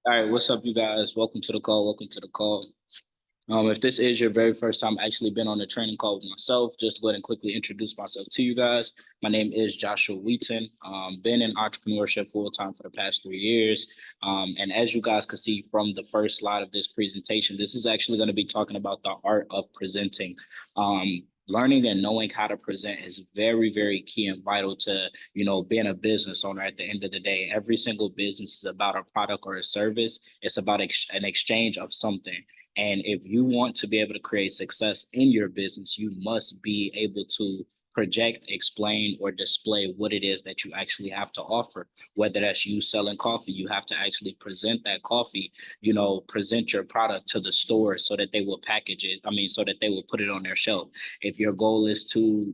All right, what's up, you guys? Welcome to the call. Welcome to the call. If this is your very first time actually been on a training call with myself, just go ahead and quickly introduce myself to you guys. My name is Joshua Wheaton. Been in entrepreneurship full time for the past 3 years. And as you guys can see from the first slide of this presentation, this is actually going to be talking about the art of presenting. Learning and knowing how to present is very, very key and vital to, being a business owner. At the end of the day, every single business is about a product or a service. It's about an exchange of something. And if you want to be able to create success in your business, you must be able to project, explain, or display what it is that you actually have to offer. Whether that's you selling coffee, you have to actually present that coffee, present your product to the store so that they will package it. So that they will put it on their shelf. If your goal is to,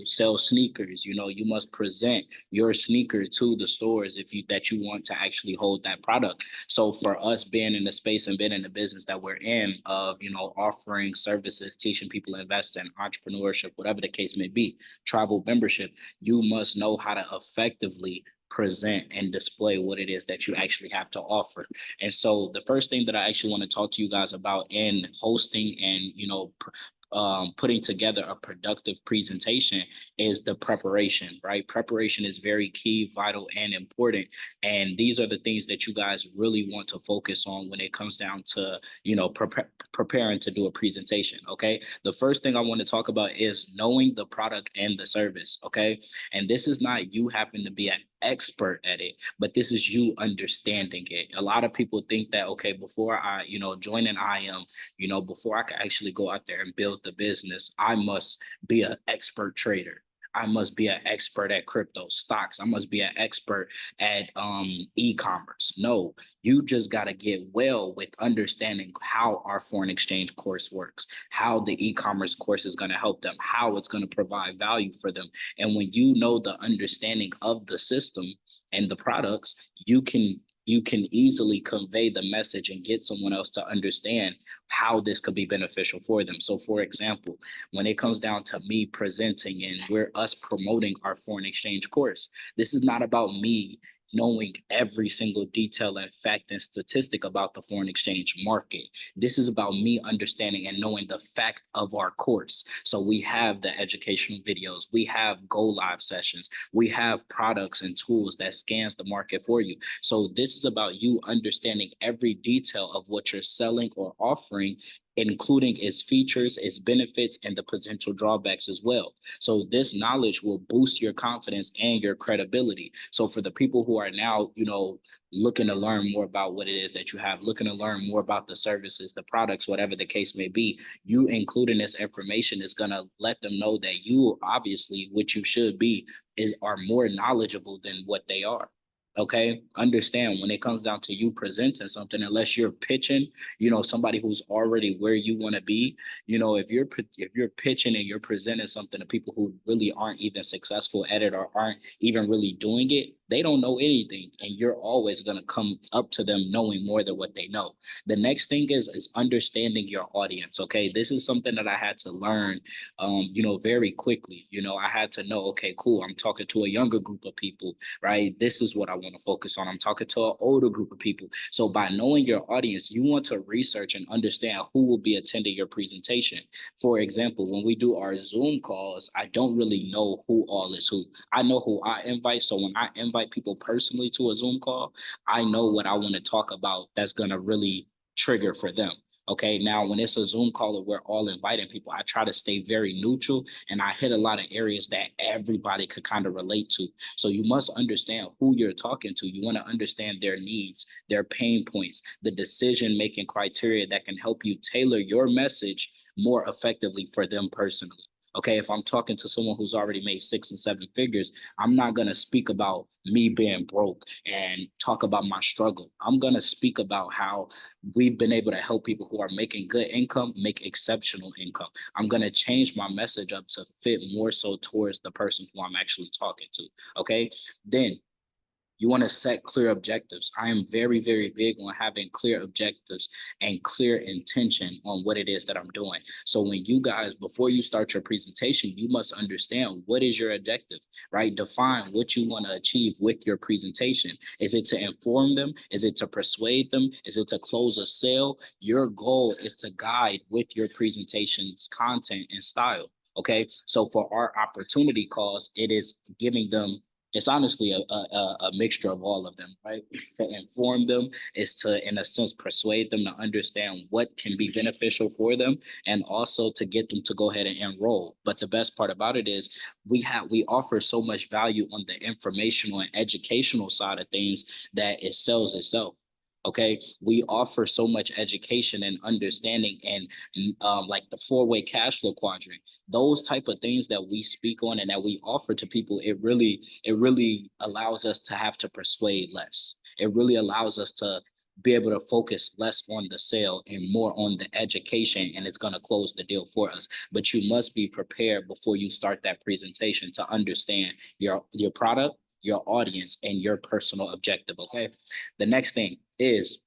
sell sneakers, you must present your sneaker to the stores if you that you want to actually hold that product. So for us being in the space and being in the business that we're in of, offering services, teaching people to invest in entrepreneurship, whatever the case may be, tribal membership, you must know how to effectively present and display what it is that you actually have to offer. And so the first thing that I actually want to talk to you guys about in hosting and, putting together a productive presentation is the preparation, right? Preparation is very key, vital, and important. And these are the things that you guys really want to focus on when it comes down to, preparing to do a presentation. Okay. The first thing I want to talk about is knowing the product and the service. Okay. And this is not you having to be an expert at it, but this is you understanding it. A lot of people think that, okay, before I, join an IM, before I can actually go out there and build the business, I must be an expert trader. I must be an expert at crypto stocks. I must be an expert at e-commerce. No, you just got to get well with understanding how our foreign exchange course works, how the e-commerce course is going to help them, how it's going to provide value for them. And when you know the understanding of the system and the products, you can easily convey the message and get someone else to understand how this could be beneficial for them. So for example, when it comes down to me presenting and we're us promoting our foreign exchange course, this is not about me knowing every single detail and fact and statistic about the foreign exchange market. This is about me understanding and knowing the fact of our course. So we have the educational videos, we have go live sessions, we have products and tools that scans the market for you. So this is about you understanding every detail of what you're selling or offering, including its features, its benefits, and the potential drawbacks as well. So this knowledge will boost your confidence and your credibility. So for the people who are now, looking to learn more about what it is that you have, looking to learn more about the services, the products, whatever the case may be, you including this information is going to let them know that you obviously, which you should be, are more knowledgeable than what they are. Okay, understand when it comes down to you presenting something, unless you're pitching, somebody who's already where you want to be, if you're pitching and you're presenting something to people who really aren't even successful at it or aren't even really doing it, they don't know anything, and you're always going to come up to them knowing more than what they know. The next thing is understanding your audience. Okay, this is something that I had to learn, very quickly. I had to know, okay, cool, I'm talking to a younger group of people, right? This is what I want to focus on. I'm talking to an older group of people. So by knowing your audience, you want to research and understand who will be attending your presentation. For example, when we do our Zoom calls, I don't really know who all is who. I know who I invite. So when I invite people personally to a Zoom call, I know what I want to talk about that's going to really trigger for them. Okay, now when it's a Zoom call and we're all inviting people, I try to stay very neutral and I hit a lot of areas that everybody could kind of relate to. So you must understand who you're talking to. You want to understand their needs, their pain points, the decision-making criteria that can help you tailor your message more effectively for them personally. Okay, if I'm talking to someone who's already made 6 and 7 figures, I'm not going to speak about me being broke and talk about my struggle. I'm going to speak about how we've been able to help people who are making good income make exceptional income. I'm going to change my message up to fit more so towards the person who I'm actually talking to. Okay, then You want to set clear objectives. I am very, very big on having clear objectives and clear intention on what it is that I'm doing. So when you guys, before you start your presentation, you must understand what is your objective, right? Define what you want to achieve with your presentation. Is it to inform them? Is it to persuade them? Is it to close a sale? Your goal is to guide with your presentation's content and style. Okay. So for our opportunity calls, it is giving them, it's honestly a mixture of all of them, right? To inform them is to, in a sense, persuade them to understand what can be beneficial for them, and also to get them to go ahead and enroll. But the best part about it is we offer so much value on the informational and educational side of things that it sells itself. Okay, we offer so much education and understanding, and like the four-way cash flow quadrant, those type of things that we speak on and that we offer to people, it really allows us to have to persuade less. It really allows us to be able to focus less on the sale and more on the education, and it's going to close the deal for us. But you must be prepared before you start that presentation to understand your product, your audience, and your personal objective. Okay, the next thing is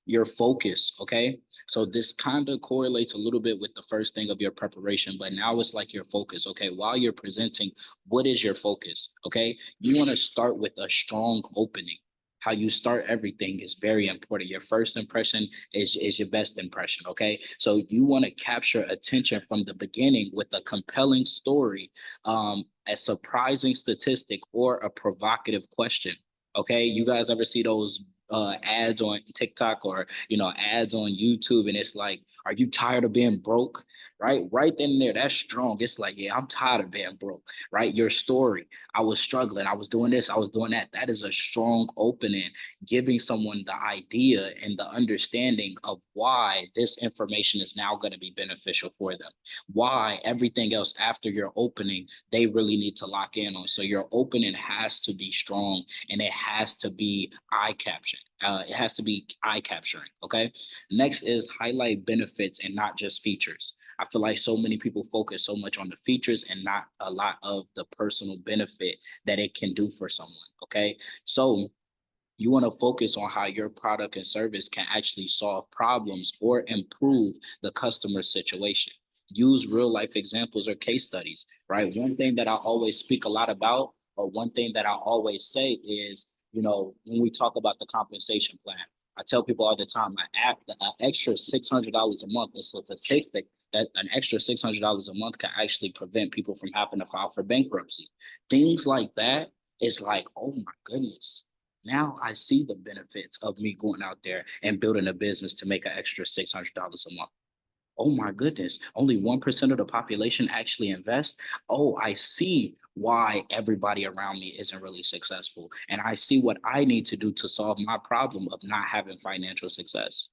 your focus. Okay, so this kind of correlates a little bit with the first thing of your preparation, but now it's like your focus. Okay, while you're presenting, what is your focus? Okay, you want to start with a strong opening. How you start everything is very important. Your first impression is your best impression. Okay, so you want to capture attention from the beginning with a compelling story, a surprising statistic, or a provocative question. Okay, you guys ever see those ads on TikTok, or ads on YouTube, and it's like, are you tired of being broke? Right then and there, that's strong. It's like, yeah, I'm tired of being broke. Right, your story. I was struggling. I was doing this. I was doing that. That is a strong opening, giving someone the idea and the understanding of why this information is now going to be beneficial for them. Why everything else after your opening they really need to lock in on. So your opening has to be strong, and it has to be eye capturing. It has to be eye capturing. Okay. Next is highlight benefits and not just features. I feel like so many people focus so much on the features and not a lot of the personal benefit that it can do for someone. Okay. So you want to focus on how your product and service can actually solve problems or improve the customer situation. Use real life examples or case studies, right? One thing that I always speak a lot about, or one thing that I always say is, when we talk about the compensation plan, I tell people all the time, an extra $600 a month is a statistic that an extra $600 a month can actually prevent people from having to file for bankruptcy. Things like that is like, oh my goodness, now I see the benefits of me going out there and building a business to make an extra $600 a month. Oh my goodness, only 1% of the population actually invest. Oh, I see why everybody around me isn't really successful. And I see what I need to do to solve my problem of not having financial success,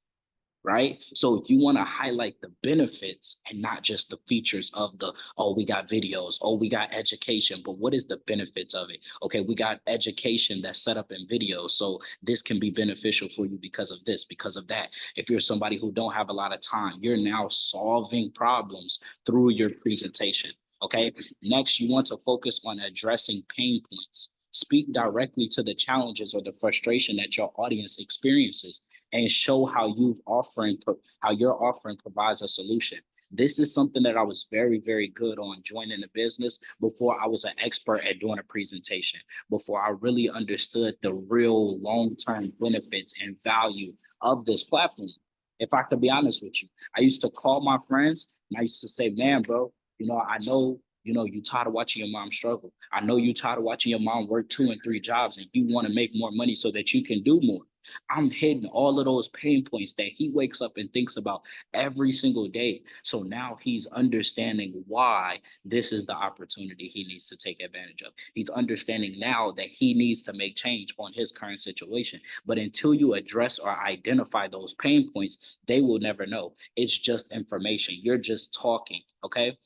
right? So you want to highlight the benefits and not just the features of the, oh, we got videos, oh, we got education, but what is the benefits of it? Okay, we got education that's set up in videos, so this can be beneficial for you because of this, because of that. If you're somebody who don't have a lot of time, you're now solving problems through your presentation. Okay, next, you want to focus on addressing pain points. Speak directly to the challenges or the frustration that your audience experiences, and show how your offering provides a solution. This is something that I was very, very good on joining the business before I was an expert at doing a presentation, before I really understood the real long-term benefits and value of this platform. If I could be honest with you, I used to call my friends and I used to say, man, bro, I know you tired of watching your mom struggle. I know you tired of watching your mom work 2 and 3 jobs, and you want to make more money so that you can do more. I'm hitting all of those pain points that he wakes up and thinks about every single day. So now he's understanding why this is the opportunity he needs to take advantage of. He's understanding now that he needs to make change on his current situation. But until you address or identify those pain points, they will never know. It's just information. You're just talking. Okay.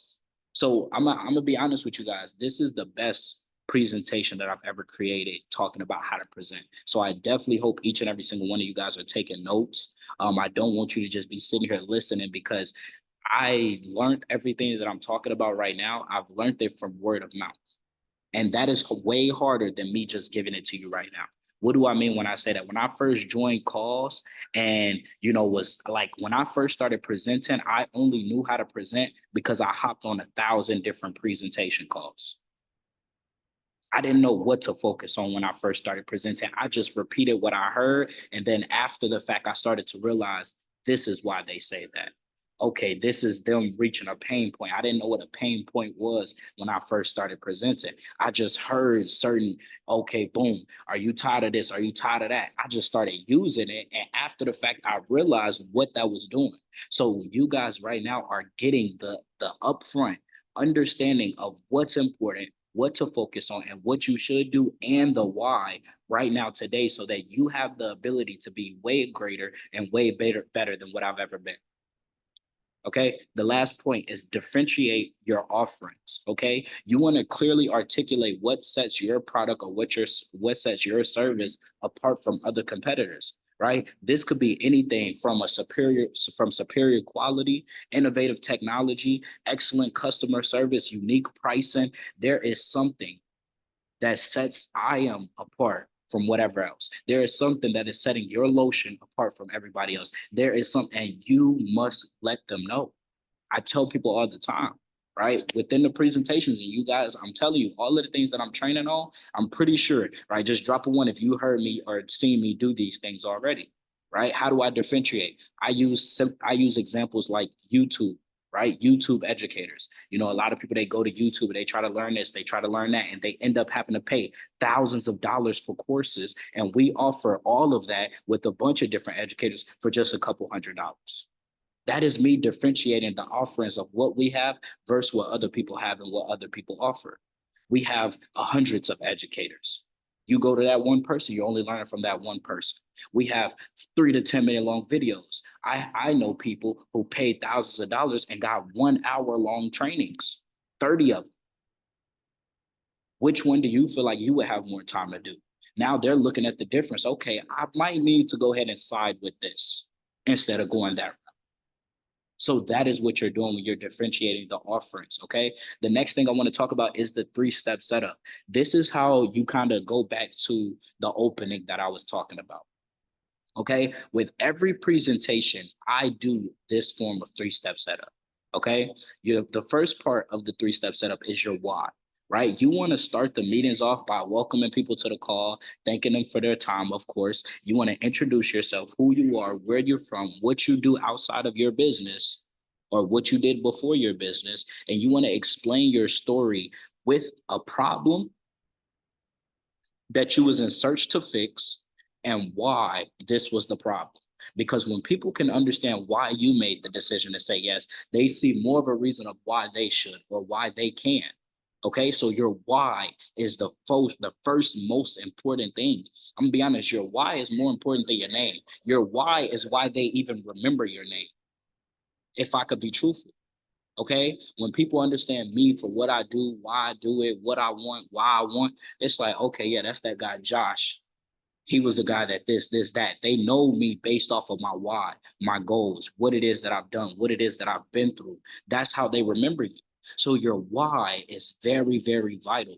So I'm gonna be honest with you guys. This is the best presentation that I've ever created, talking about how to present. So I definitely hope each and every single one of you guys are taking notes. I don't want you to just be sitting here listening, because I learned everything that I'm talking about right now. I've learned it from word of mouth. And that is way harder than me just giving it to you right now. What do I mean when I say that? When I first joined calls and, was like when I first started presenting, I only knew how to present because I hopped on 1,000 different presentation calls. I didn't know what to focus on when I first started presenting. I just repeated what I heard. And then after the fact, I started to realize this is why they say that. Okay, this is them reaching a pain point. I didn't know what a pain point was when I first started presenting. I just heard certain, okay, boom, are you tired of this? Are you tired of that? I just started using it. And after the fact, I realized what that was doing. So you guys right now are getting the upfront understanding of what's important, what to focus on, and what you should do, and the why right now today, so that you have the ability to be way greater and way better than what I've ever been. Okay. The last point is differentiate your offerings. Okay. You want to clearly articulate what sets your product or what sets your service apart from other competitors. Right. This could be anything from superior quality, innovative technology, excellent customer service, unique pricing. There is something that sets I am apart from whatever else. There is something that is setting your lotion apart from everybody else. There is something, and you must let them know. I tell people all the time, right? Within the presentations, and you guys, I'm telling you, all of the things that I'm training on, I'm pretty sure, right? Just drop a one if you heard me or seen me do these things already, right? How do I differentiate? I use examples like YouTube, right? YouTube educators. A lot of people, they go to YouTube and they try to learn this, they try to learn that, and they end up having to pay thousands of dollars for courses. And we offer all of that with a bunch of different educators for just a couple $100s. That is me differentiating the offerings of what we have versus what other people have and what other people offer. We have hundreds of educators. You go to that one person, you only learn from that one person. We have 3 to 10 minute long videos. I know people who paid thousands of dollars and got 1 hour long trainings, 30 of them. Which one do you feel like you would have more time to do? Now they're looking at the difference. Okay, I might need to go ahead and side with this instead of going that. So that is what you're doing when you're differentiating the offerings. Okay. The next thing I want to talk about is the 3-step setup. This is how you kind of go back to the opening that I was talking about. Okay. With every presentation, I do this form of 3-step setup. Okay. The first part of the 3-step setup is your why. Right. You want to start the meetings off by welcoming people to the call, thanking them for their time. Of course, you want to introduce yourself, who you are, where you're from, what you do outside of your business or what you did before your business. And you want to explain your story with a problem that you was in search to fix and why this was the problem. Because when people can understand why you made the decision to say yes, they see more of a reason of why they should or why they can. Okay, so your why is the first most important thing. I'm gonna be honest, your why is more important than your name. Your why is why they even remember your name. If I could be truthful. Okay. When people understand me for what I do, why I do it, what I want, why I want, it's like, okay, yeah, that's that guy, Josh. He was the guy that this, that. They know me based off of my why, my goals, what it is that I've done, what it is that I've been through. That's how they remember you. So your why is very, very vital.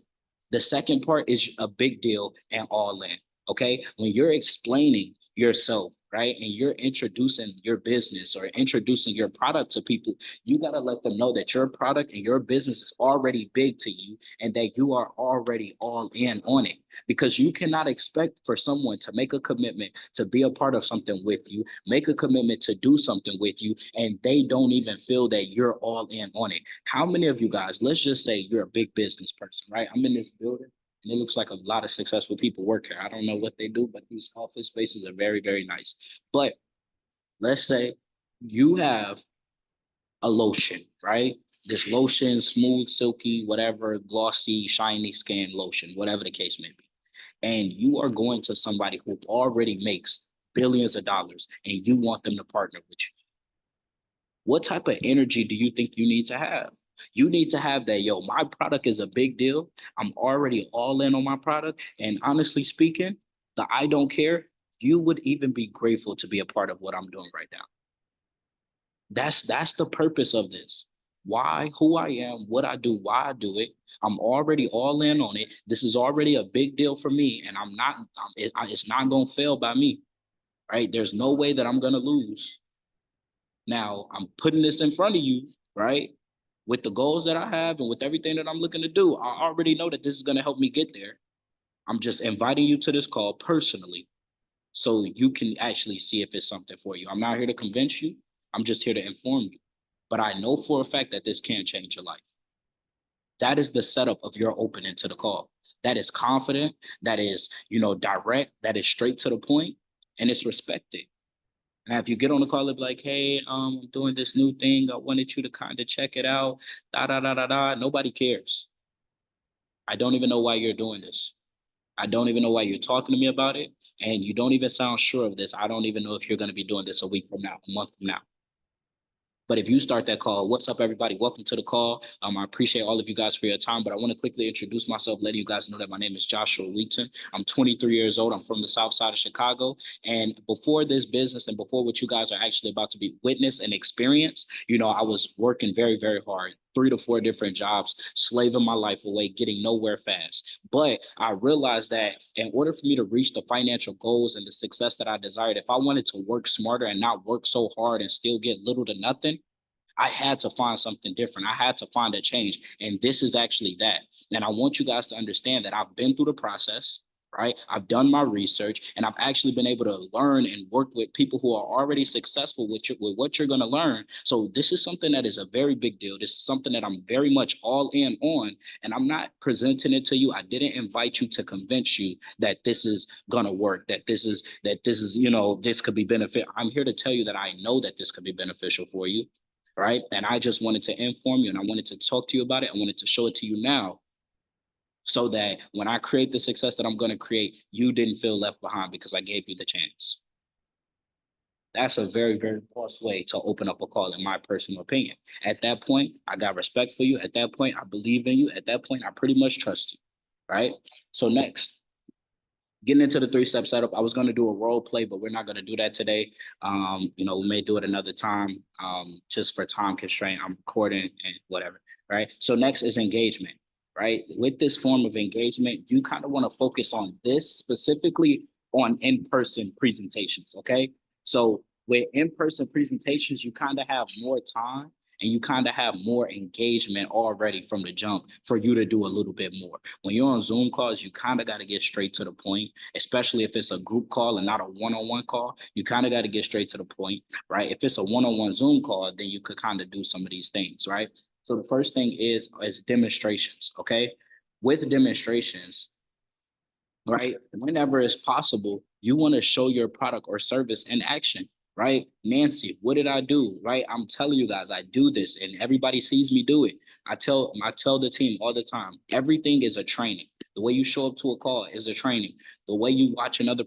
The second part is a big deal and all in. Okay. When you're explaining yourself, right, and you're introducing your business or introducing your product to people, you got to let them know that your product and your business is already big to you and that you are already all in on it. Because you cannot expect for someone to make a commitment to be a part of something with you, make a commitment to do something with you, and they don't even feel that you're all in on it. How many of you guys, let's just say you're a big business person, right? I'm in this building and it looks like a lot of successful people work here. I don't know what they do, but these office spaces are very, very nice. But let's say you have a lotion, right? This lotion, smooth, silky, whatever, glossy, shiny skin lotion, whatever the case may be. And you are going to somebody who already makes billions of dollars and you want them to partner with you. What type of energy do you think you need to have? You need to have that, yo, my product is a big deal. I'm already all in on my product. And honestly speaking, the I don't care, you would even be grateful to be a part of what I'm doing right now. That's the purpose of this. why, who I am, what I do, why I do it. I'm already all in on it. This is already a big deal for me, and it's not gonna fail by me, right? There's no way that I'm gonna lose. Now I'm putting this in front of you, right? With the goals that I have and with everything that I'm looking to do, I already know that this is gonna help me get there. I'm just inviting you to this call personally so you can actually see if it's something for you. I'm not here to convince you. I'm just here to inform you. But I know for a fact that this can change your life. That is the setup of your opening to the call. That is confident, that is, direct, that is straight to the point, and it's respected. Now, if you get on the call and be like, hey, I'm doing this new thing, I wanted you to kind of check it out, da da da da da. Nobody cares. I don't even know why you're doing this. I don't even know why you're talking to me about it. And you don't even sound sure of this. I don't even know if you're going to be doing this a week from now, a month from now. But if you start that call, what's up, everybody? Welcome to the call. I appreciate all of you guys for your time, but I want to quickly introduce myself, letting you guys know that my name is Joshua Wheaton. I'm 23 years old. I'm from the South Side of Chicago. And before this business and before what you guys are actually about to be witness and experience, I was working very, very hard. 3 to 4 different jobs, slaving my life away, getting nowhere fast. But I realized that in order for me to reach the financial goals and the success that I desired, if I wanted to work smarter and not work so hard and still get little to nothing, I had to find something different. I had to find a change. And this is actually that. And I want you guys to understand that I've been through the process, right? I've done my research and I've actually been able to learn and work with people who are already successful with what you're going to learn. So this is something that is a very big deal. This is something that I'm very much all in on. And I'm not presenting it to you. I didn't invite you to convince you that this is going to work, this could be benefit. I'm here to tell you that I know that this could be beneficial for you, right? And I just wanted to inform you and I wanted to talk to you about it. I wanted to show it to you now so that when I create the success that I'm going to create, you didn't feel left behind because I gave you the chance. That's a very, very boss way to open up a call, in my personal opinion. At that point, I got respect for you. At that point, I believe in you. At that point, I pretty much trust you, right? So next, getting into the 3-step setup, I was going to do a role play, but we're not going to do that today. We may do it another time, just for time constraint. I'm recording and whatever, right? So next is engagement, right? With this form of engagement, you kind of want to focus on this specifically on in-person presentations, okay? So with in-person presentations, you kind of have more time and you kind of have more engagement already from the jump for you to do a little bit more. When you're on Zoom calls, you kind of got to get straight to the point, especially if it's a group call and not a one-on-one call. You kind of got to get straight to the point, right? If it's a one-on-one Zoom call, then you could kind of do some of these things, right? So the first thing is demonstrations, okay? With demonstrations, right? Whenever it's possible, you want to show your product or service in action, right? Nancy, what did I do? Right? I'm telling you guys, I do this and everybody sees me do it. I tell the team all the time, everything is a training. The way you show up to a call is a training. The way you watch another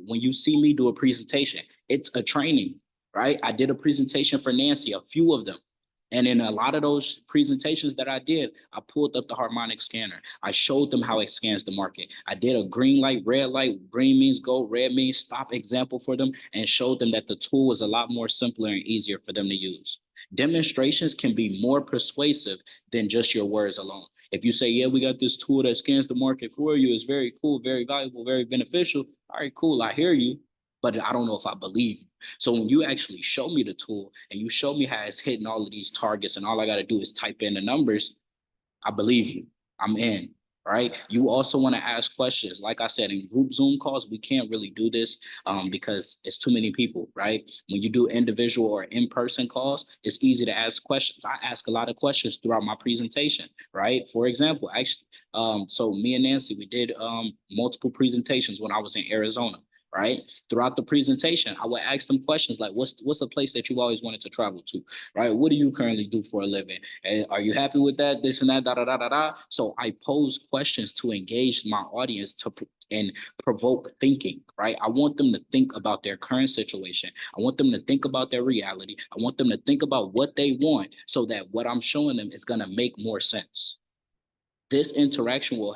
when you see me do a presentation, it's a training, right? I did a presentation for Nancy, a few of them. And in a lot of those presentations that I did, I pulled up the harmonic scanner. I showed them how it scans the market. I did a green light, red light, green means go, red means stop example for them and showed them that the tool is a lot more simpler and easier for them to use. Demonstrations can be more persuasive than just your words alone. If you say, yeah, we got this tool that scans the market for you, it's very cool, very valuable, very beneficial. All right, cool, I hear you, but I don't know if I believe you. So when you actually show me the tool and you show me how it's hitting all of these targets and all I got to do is type in the numbers, I believe you. I'm in, right? You also want to ask questions. Like I said, in group Zoom calls, we can't really do this because it's too many people, right? When you do individual or in-person calls, it's easy to ask questions. I ask a lot of questions throughout my presentation, right? For example, actually, so me and Nancy, we did multiple presentations when I was in Arizona, right? Throughout the presentation, I would ask them questions like, what's a place that you've always wanted to travel to, right? What do you currently do for a living? And are you happy with that? This and that, da da da da da. So I pose questions to engage my audience and provoke thinking, right? I want them to think about their current situation. I want them to think about their reality. I want them to think about what they want so that what I'm showing them is going to make more sense. This interaction will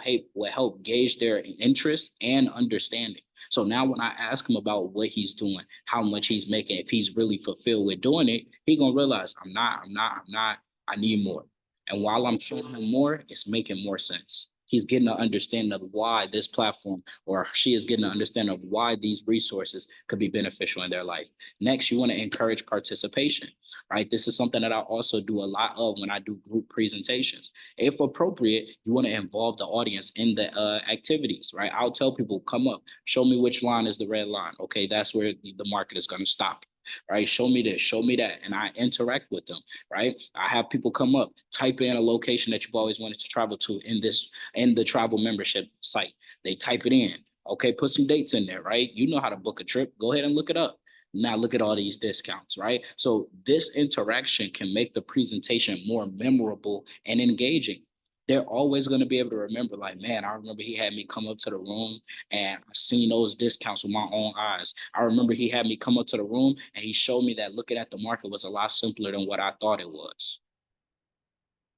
help gauge their interest and understanding. So now when I ask him about what he's doing, how much he's making, if he's really fulfilled with doing it, he gonna realize I'm not I need more. And while I'm showing him more, it's making more sense. He's getting an understanding of why this platform, or she is getting an understanding of why these resources could be beneficial in their life. Next, you want to encourage participation, right? This is something that I also do a lot of when I do group presentations. If appropriate, you want to involve the audience in the activities, right? I'll tell people, come up, show me which line is the red line. Okay, that's where the market is going to stop, right? Show me this, show me that. And I interact with them, right? I have people come up, type in a location that you've always wanted to travel to in the travel membership site. They type it in. Okay, put some dates in there, right? You know how to book a trip. Go ahead and look it up. Now look at all these discounts, right? So this interaction can make the presentation more memorable and engaging. They're always going to be able to remember, like, man, I remember he had me come up to the room and I seen those discounts with my own eyes. I remember he had me come up to the room and he showed me that looking at the market was a lot simpler than what I thought it was,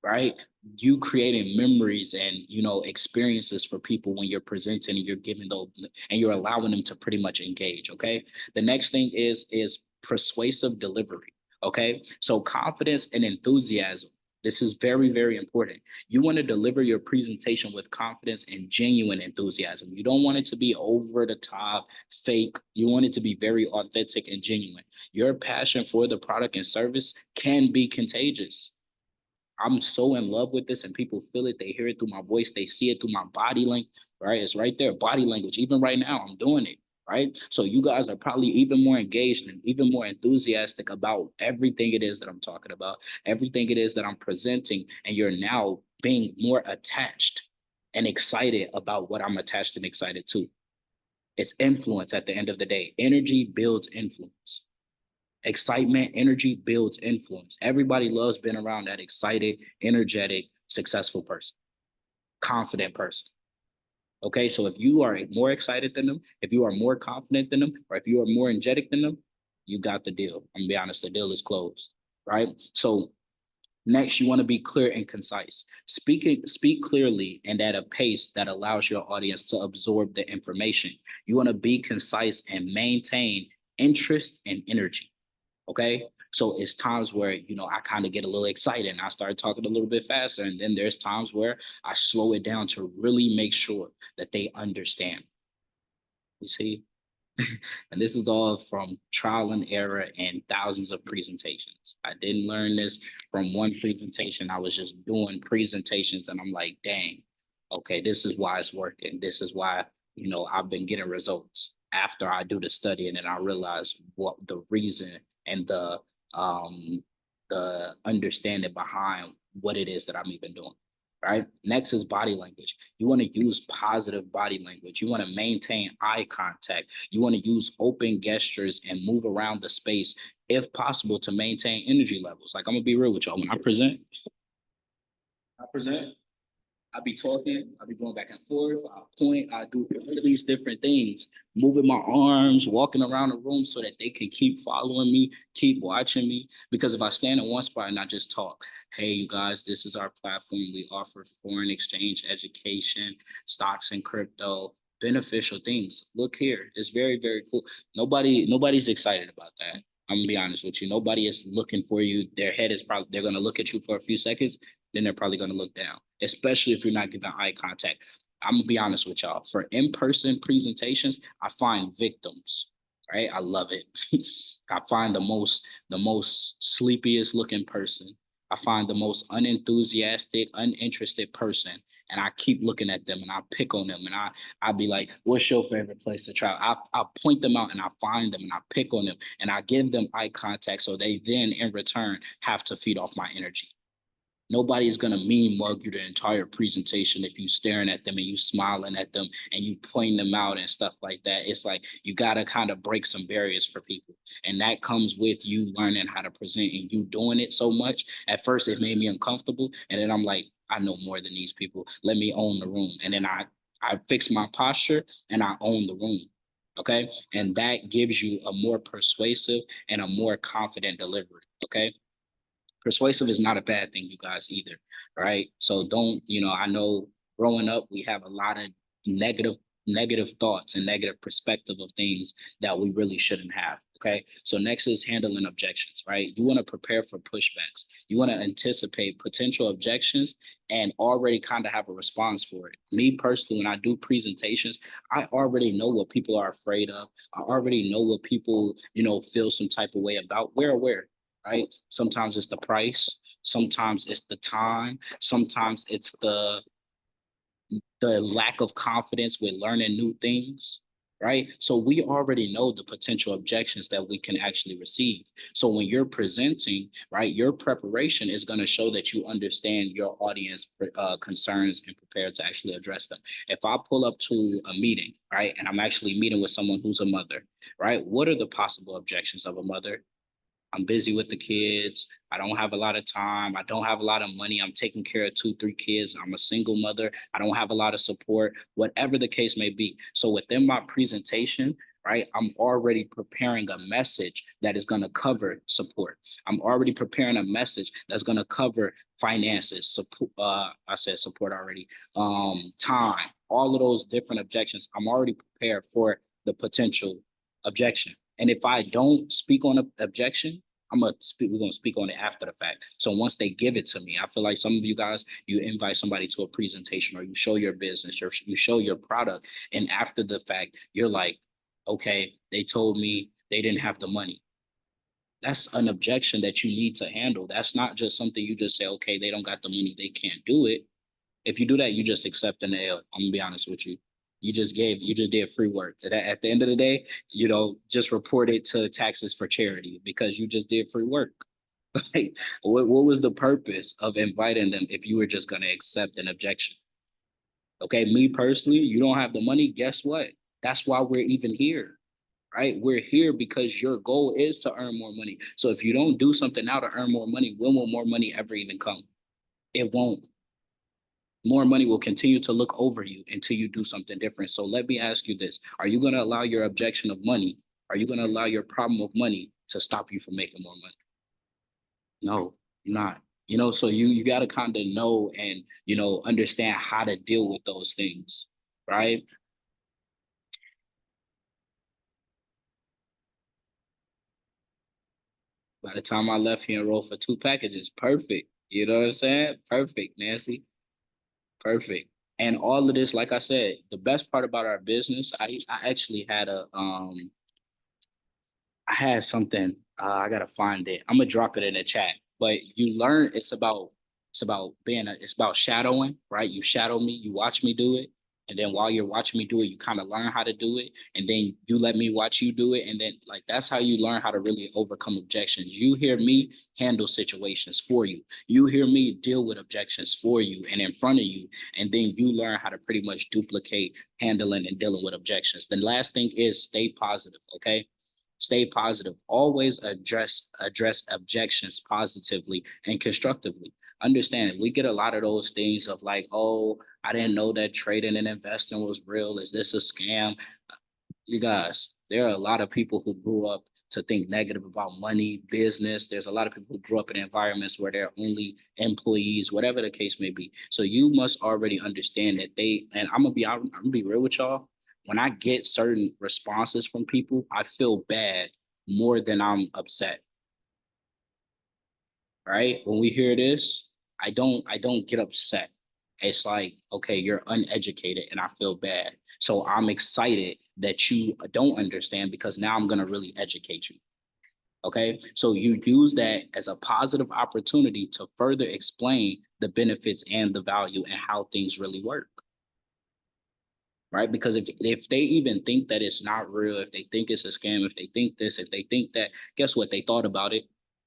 right? You creating memories and experiences for people when you're presenting and you're giving those and you're allowing them to pretty much engage. Okay. The next thing is persuasive delivery. Okay. So confidence and enthusiasm. This is very, very important. You want to deliver your presentation with confidence and genuine enthusiasm. You don't want it to be over the top, fake. You want it to be very authentic and genuine. Your passion for the product and service can be contagious. I'm so in love with this and people feel it. They hear it through my voice. They see it through my body language, right? It's right there, body language. Even right now, I'm doing it, right? So you guys are probably even more engaged and even more enthusiastic about everything it is that I'm talking about, everything it is that I'm presenting. And you're now being more attached and excited about what I'm attached and excited to. It's influence at the end of the day. Energy builds influence. Excitement, energy builds influence. Everybody loves being around that excited, energetic, successful person, confident person. Okay, so if you are more excited than them, if you are more confident than them, or if you are more energetic than them, you got the deal. I'm gonna be honest, the deal is closed, right? So next, you want to be clear and concise. Speak clearly and at a pace that allows your audience to absorb the information. You want to be concise and maintain interest and energy. Okay. So it's times where, I kind of get a little excited and I start talking a little bit faster. And then there's times where I slow it down to really make sure that they understand. You see? And this is all from trial and error and thousands of presentations. I didn't learn this from one presentation. I was just doing presentations and I'm like, dang, okay, this is why it's working. This is why, I've been getting results after I do the study. And then I realize what the reason and the understanding behind what it is that I'm even doing. Right. Next is body language. You want to use positive body language. You want to maintain eye contact. You want to use open gestures and move around the space if possible to maintain energy levels. Like I'm gonna be real with y'all. When I present, I be talking, I be going back and forth, I point, I do all of these different things, moving my arms, walking around the room so that they can keep following me, keep watching me. Because if I stand in one spot and I just talk, hey, you guys, this is our platform. We offer foreign exchange education, stocks and crypto, beneficial things. Look here, it's very, very cool. Nobody's excited about that. I'm gonna be honest with you. Nobody is looking for you. Their head is probably, they're gonna look at you for a few seconds, then they're probably gonna look down, especially if you're not giving eye contact. I'm gonna be honest with y'all. For in-person presentations, I find victims, right? I love it. I find the most sleepiest looking person. I find the most unenthusiastic, uninterested person, and I keep looking at them and I pick on them and I'll be like, what's your favorite place to travel? I point them out and I find them and I pick on them and I give them eye contact so they then in return have to feed off my energy. Nobody is gonna mean mug you the entire presentation if you staring at them and you smiling at them and you pointing them out and stuff like that. It's like you gotta kind of break some barriers for people. And that comes with you learning how to present and you doing it so much. At first it made me uncomfortable. And then I'm like, I know more than these people. Let me own the room. And then I fix my posture and I own the room. Okay. And that gives you a more persuasive and a more confident delivery. Okay. Persuasive is not a bad thing, you guys, either, right? So don't, I know growing up, we have a lot of negative negative thoughts and negative perspective of things that we really shouldn't have. Okay. So next is handling objections, right? You want to prepare for pushbacks. You want to anticipate potential objections and already kind of have a response for it. Me personally, when I do presentations, I already know what people are afraid of. I already know what people, feel some type of way about. We're aware, right? Sometimes it's the price. Sometimes it's the time. Sometimes it's the lack of confidence with learning new things, right? So we already know the potential objections that we can actually receive. So when you're presenting, right, your preparation is going to show that you understand your audience concerns and prepared to actually address them. If I pull up to a meeting, right, and I'm actually meeting with someone who's a mother, right, what are the possible objections of a mother? I'm busy with the kids. I don't have a lot of time. I don't have a lot of money. I'm taking care of 2, 3 kids. I'm a single mother. I don't have a lot of support, whatever the case may be. So within my presentation, right, I'm already preparing a message that is going to cover support. I'm already preparing a message that's going to cover finances, support. I said support already. Time, all of those different objections. I'm already prepared for the potential objection. And if I don't speak on an objection, we're gonna speak on it after the fact. So once they give it to me, I feel like some of you guys, you invite somebody to a presentation or you show your business or you show your product, and after the fact, you're like, okay, they told me they didn't have the money. That's an objection that you need to handle. That's not just something you just say, okay, they don't got the money, they can't do it. If you do that, you just accept an L. I'm gonna be honest with you. You just did free work. At the end of the day, just report it to taxes for charity because you just did free work. Like, what was the purpose of inviting them if you were just gonna accept an objection? Okay, me personally, you don't have the money. Guess what? That's why we're even here, right? We're here because your goal is to earn more money. So if you don't do something now to earn more money, when will more money ever even come? It won't. More money will continue to look over you until you do something different. So let me ask you this. Are you going to allow your objection of money? Are you going to allow your problem of money to stop you from making more money? No, you're not. So you got to kind of know and, understand how to deal with those things, right? By the time I left here and rolled for 2 packages, perfect. You know what I'm saying? Perfect, Nancy. Perfect. And all of this, like I said, the best part about our business, I actually had I had something. I gotta find it. I'm gonna drop it in the chat. But you learn it's about shadowing, right? You shadow me, you watch me do it, and then while you're watching me do it, you kind of learn how to do it, and then you let me watch you do it, and then like that's how you learn how to really overcome objections. You hear me handle situations for you. You hear me deal with objections for you and in front of you, and then you learn how to pretty much duplicate handling and dealing with objections. The last thing is stay positive, okay? Stay positive. Always address objections positively and constructively. Understand, we get a lot of those things of like, oh, I didn't know that trading and investing was real. Is this a scam? You guys, there are a lot of people who grew up to think negative about money, business. There's a lot of people who grew up in environments where they're only employees, whatever the case may be. So you must already understand that and I'm gonna be real with y'all. When I get certain responses from people, I feel bad more than I'm upset. Right? When we hear this, I don't get upset. It's like, okay, you're uneducated and I feel bad. So I'm excited that you don't understand because now I'm gonna really educate you. Okay. So you use that as a positive opportunity to further explain the benefits and the value and how things really work. Right? Because if they even think that it's not real, if they think it's a scam, if they think this, if they think that, guess what? They thought about it.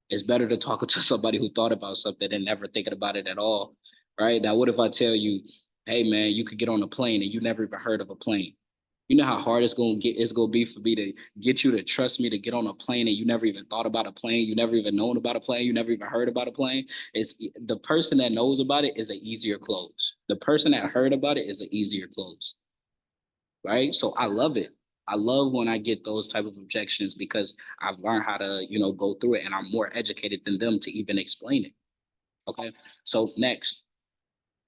It's better to talk to somebody who thought about something and never thinking about it at all. Right? Now, what if I tell you, hey man, you could get on a plane and you never even heard of a plane? You know how hard it's gonna be for me to get you to trust me to get on a plane and you never even thought about a plane, you never even known about a plane, you never even heard about a plane. It's the person that knows about it is an easier close. The person that heard about it is an easier close, right? So I love it. I love when I get those type of objections because I've learned how to, go through it and I'm more educated than them to even explain it. Okay. So next,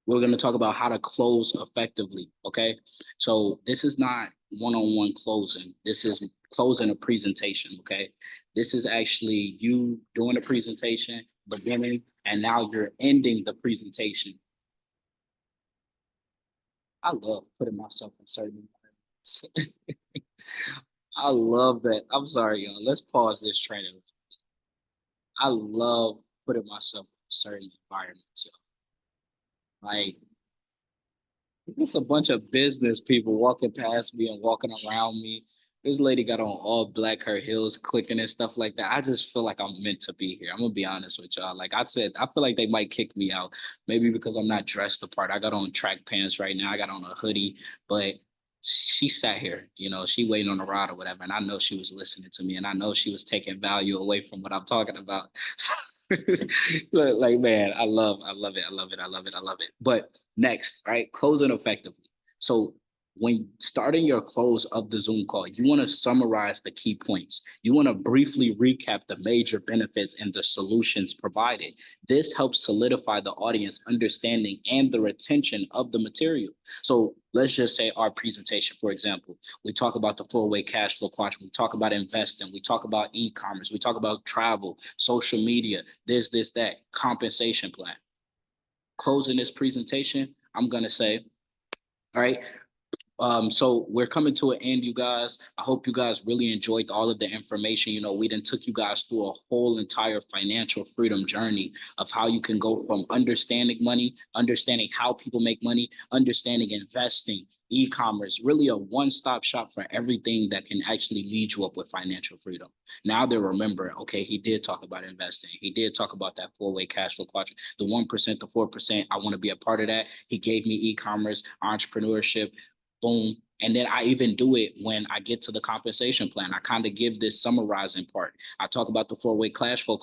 We're going to talk about how to close effectively. Okay. So this is not one-on-one closing. This is closing a presentation. Okay. This is actually you doing a presentation, beginning, and now you're ending the presentation. I love putting myself in certain environments. I love that. I'm sorry, y'all. Let's pause this training. I love putting myself in certain environments, y'all. Like, it's a bunch of business people walking past me and walking around me. This lady got on all black, her heels clicking and stuff like that. I just feel like I'm meant to be here. I'm gonna be honest with y'all. Like I said, I feel like they might kick me out, maybe because I'm not dressed the part. I got on track pants right now. I got on a hoodie, but she sat here, she waiting on a ride or whatever. And I know she was listening to me, and I know she was taking value away from what I'm talking about. Like, man, I love it. I love it. I love it. I love it. But next, right? Closing effectively. So when starting your close of the Zoom call, you want to summarize the key points. You want to briefly recap the major benefits and the solutions provided. This helps solidify the audience understanding and the retention of the material. So let's just say our presentation, for example, we talk about the four-way cash flow quadrant. We talk about investing. We talk about e-commerce. We talk about travel, social media, this, that, compensation plan. Closing this presentation, I'm going to say, all right, so we're coming to an end, you guys. I hope you guys really enjoyed all of the information. We done took you guys through a whole entire financial freedom journey of how you can go from understanding money, understanding how people make money, understanding investing, e-commerce, really a one-stop shop for everything that can actually lead you up with financial freedom. Now they remember, okay, he did talk about investing. He did talk about that four-way cash flow quadrant, the 1%, the 4%. I want to be a part of that. He gave me e-commerce, entrepreneurship, boom. And then I even do it when I get to the compensation plan. I kind of give this summarizing part. I talk about the four-way cash flow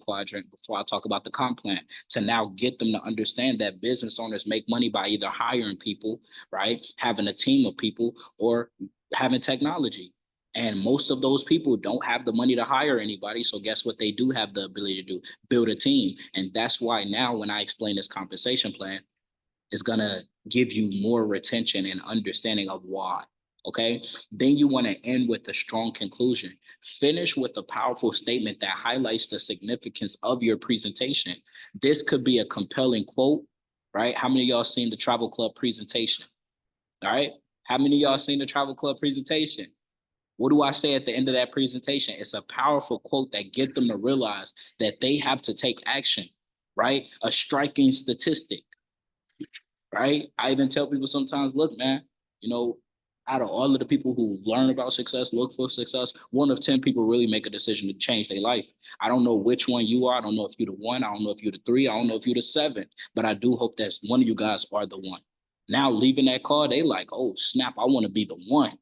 quadrant before I talk about the comp plan, to now get them to understand that business owners make money by either hiring people, right, having a team of people, or having technology. And most of those people don't have the money to hire anybody. So guess what they do have the ability to do? Build a team. And that's why now when I explain this compensation plan, is going to give you more retention and understanding of why. Okay. Then you want to end with a strong conclusion. Finish with a powerful statement that highlights the significance of your presentation. This could be a compelling quote, right? How many of y'all seen the travel club presentation? All right. How many of y'all seen the travel club presentation? What do I say at the end of that presentation? It's a powerful quote that get them to realize that they have to take action, right? A striking statistic, right? I even tell people sometimes, look, man, out of all of the people who learn about success, look for success, 1 of 10 people really make a decision to change their life. I don't know which one you are. I don't know if you're the one. I don't know if you're the three. I don't know if you're the seven, but I do hope that one of you guys are the one. Now leaving that call, they like, oh, snap, I want to be the one.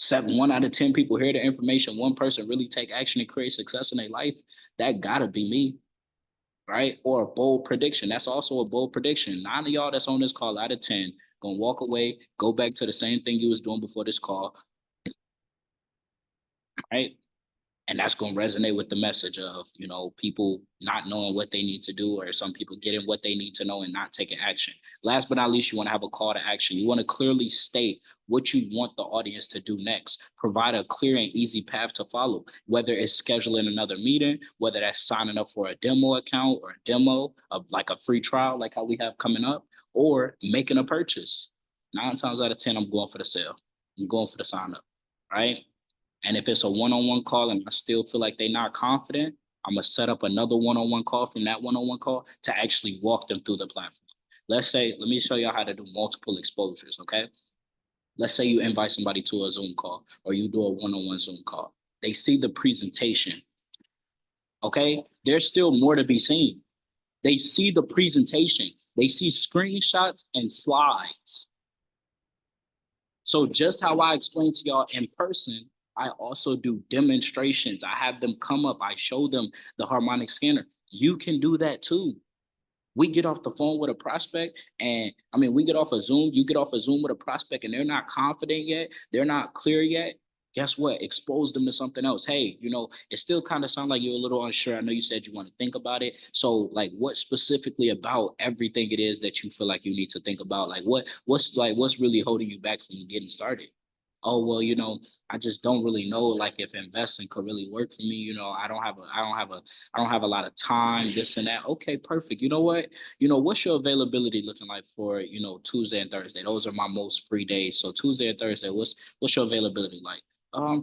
1 out of 10 people hear the information. One person really take action and create success in their life. That gotta be me, right? Or a bold prediction. That's also a bold prediction. 9 of y'all that's on this call out of 10 gonna walk away, go back to the same thing you was doing before this call, right? And that's going to resonate with the message of, people not knowing what they need to do, or some people getting what they need to know and not taking action. Last but not least, you want to have a call to action. You want to clearly state what you want the audience to do next. Provide a clear and easy path to follow, whether it's scheduling another meeting, whether that's signing up for a demo account or a demo of like a free trial, like how we have coming up, or making a purchase. 9 times out of 10, I'm going for the sale. I'm going for the sign up, right? And if it's a one-on-one call and I still feel like they're not confident, I'm going to set up another one-on-one call from that one-on-one call to actually walk them through the platform. Let me show y'all how to do multiple exposures, okay? Let's say you invite somebody to a Zoom call, or you do a one-on-one Zoom call. They see the presentation, okay? There's still more to be seen. They see the presentation. They see screenshots and slides. So just how I explained to y'all in person, I also do demonstrations. I have them come up. I show them the harmonic scanner. You can do that too. We get off the phone with a prospect, and we get off a Zoom. You get off a Zoom with a prospect and they're not confident yet. They're not clear yet. Guess what? Expose them to something else. Hey, it still kind of sounds like you're a little unsure. I know you said you want to think about it. So, like, what specifically about everything it is that you feel like you need to think about? Like, what's really holding you back from getting started? Oh, well, I just don't really know, like, if investing could really work for me. I don't have a lot of time, this and that. Okay, perfect. You know what? What's your availability looking like for, Tuesday and Thursday? Those are my most free days. So Tuesday and Thursday, what's your availability like?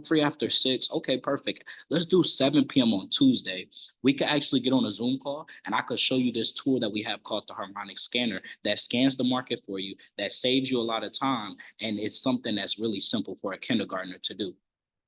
Free after 6. Okay, perfect. Let's do 7 p.m. on Tuesday. We could actually get on a Zoom call and I could show you this tool that we have called the harmonic scanner that scans the market for you, that saves you a lot of time. And it's something that's really simple for a kindergartner to do.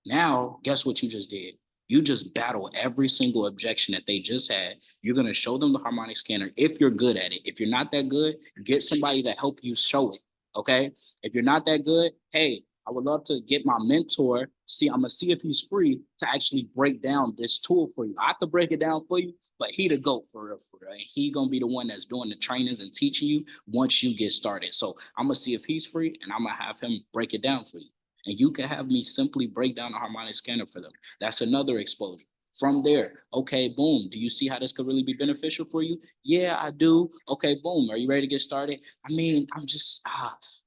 Now, guess what you just did? You just battle every single objection that they just had. You're going to show them the harmonic scanner if you're good at it. If you're not that good, get somebody to help you show it. Okay. If you're not that good, hey, I would love to get my mentor. See, I'm going to see if he's free to actually break down this tool for you. I could break it down for you, but he the GOAT for real, for real. And he going to be the one that's doing the trainings and teaching you once you get started. So I'm going to see if he's free and I'm going to have him break it down for you. And you can have me simply break down a harmonic scanner for them. That's another exposure. From there, okay, boom. Do you see how this could really be beneficial for you? Yeah, I do. Okay, boom. Are you ready to get started? I mean,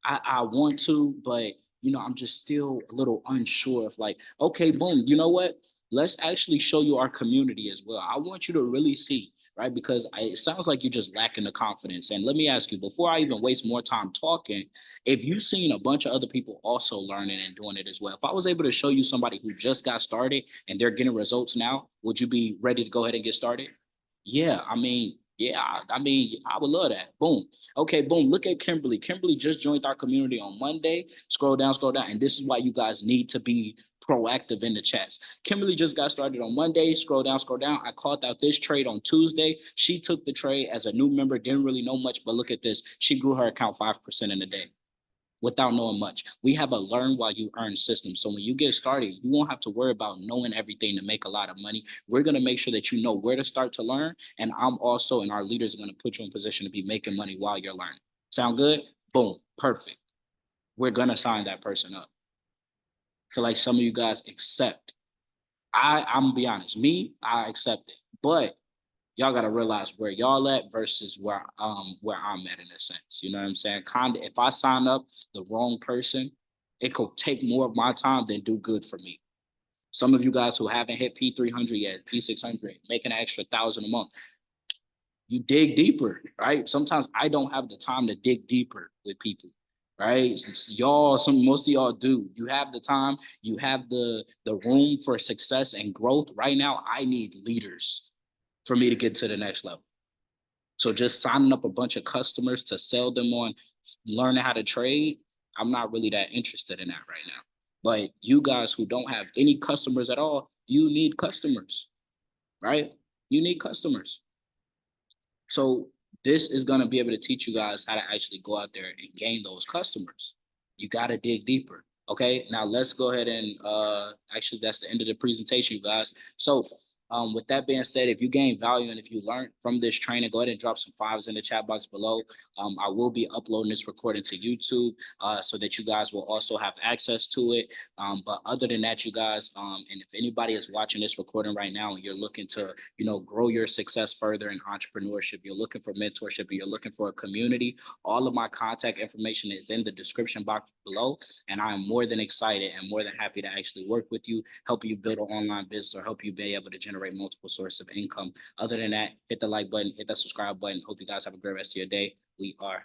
I want to, but I'm just still a little unsure of like, okay, boom. You know what? Let's actually show you our community as well. I want you to really see, right? Because it sounds like you're just lacking the confidence. And let me ask you, before I even waste more time talking, if you've seen a bunch of other people also learning and doing it as well, if I was able to show you somebody who just got started and they're getting results now, would you be ready to go ahead and get started? Yeah, I would love that. Boom. Okay, boom. Look at Kimberly. Kimberly just joined our community on Monday. Scroll down, scroll down. And this is why you guys need to be proactive in the chats. Kimberly just got started on Monday. Scroll down, scroll down. I called out this trade on Tuesday. She took the trade as a new member, didn't really know much, but look at this. She grew her account 5% in a day without knowing much. We have a learn while you earn system. So when you get started, you won't have to worry about knowing everything to make a lot of money. We're going to make sure that you know where to start to learn. And I'm also, and our leaders are going to put you in position to be making money while you're learning. Sound good? Boom. Perfect. We're going to sign that person up. I feel like some of you guys accept. I'm gonna be honest, I accept it. But y'all gotta realize where y'all at versus where I'm at in a sense. You know what I'm saying? Kinda if I sign up the wrong person, it could take more of my time than do good for me. Some of you guys who haven't hit P300 yet, P600, making an extra 1,000 a month, you dig deeper, right? Sometimes I don't have the time to dig deeper with people, right? Most of y'all do. You have the time, you have the room for success and growth. Right now, I need leaders for me to get to the next level. So just signing up a bunch of customers to sell them on learning how to trade, I'm not really that interested in that right now. But you guys who don't have any customers at all, you need customers, right? You need customers. So this is going to be able to teach you guys how to actually go out there and gain those customers. You got to dig deeper. Okay, now let's go ahead and actually that's the end of the presentation, you guys. So with that being said, if you gain value and if you learn from this training, go ahead and drop some fives in the chat box below. I will be uploading this recording to YouTube so that you guys will also have access to it. But other than that, you guys, and if anybody is watching this recording right now and you're looking to, grow your success further in entrepreneurship, you're looking for mentorship, you're looking for a community, all of my contact information is in the description box below. And I am more than excited and more than happy to actually work with you, help you build an online business, or help you be able to generate multiple sources of income. Other than that, hit the like button, hit the subscribe button. Hope you guys have a great rest of your day. We are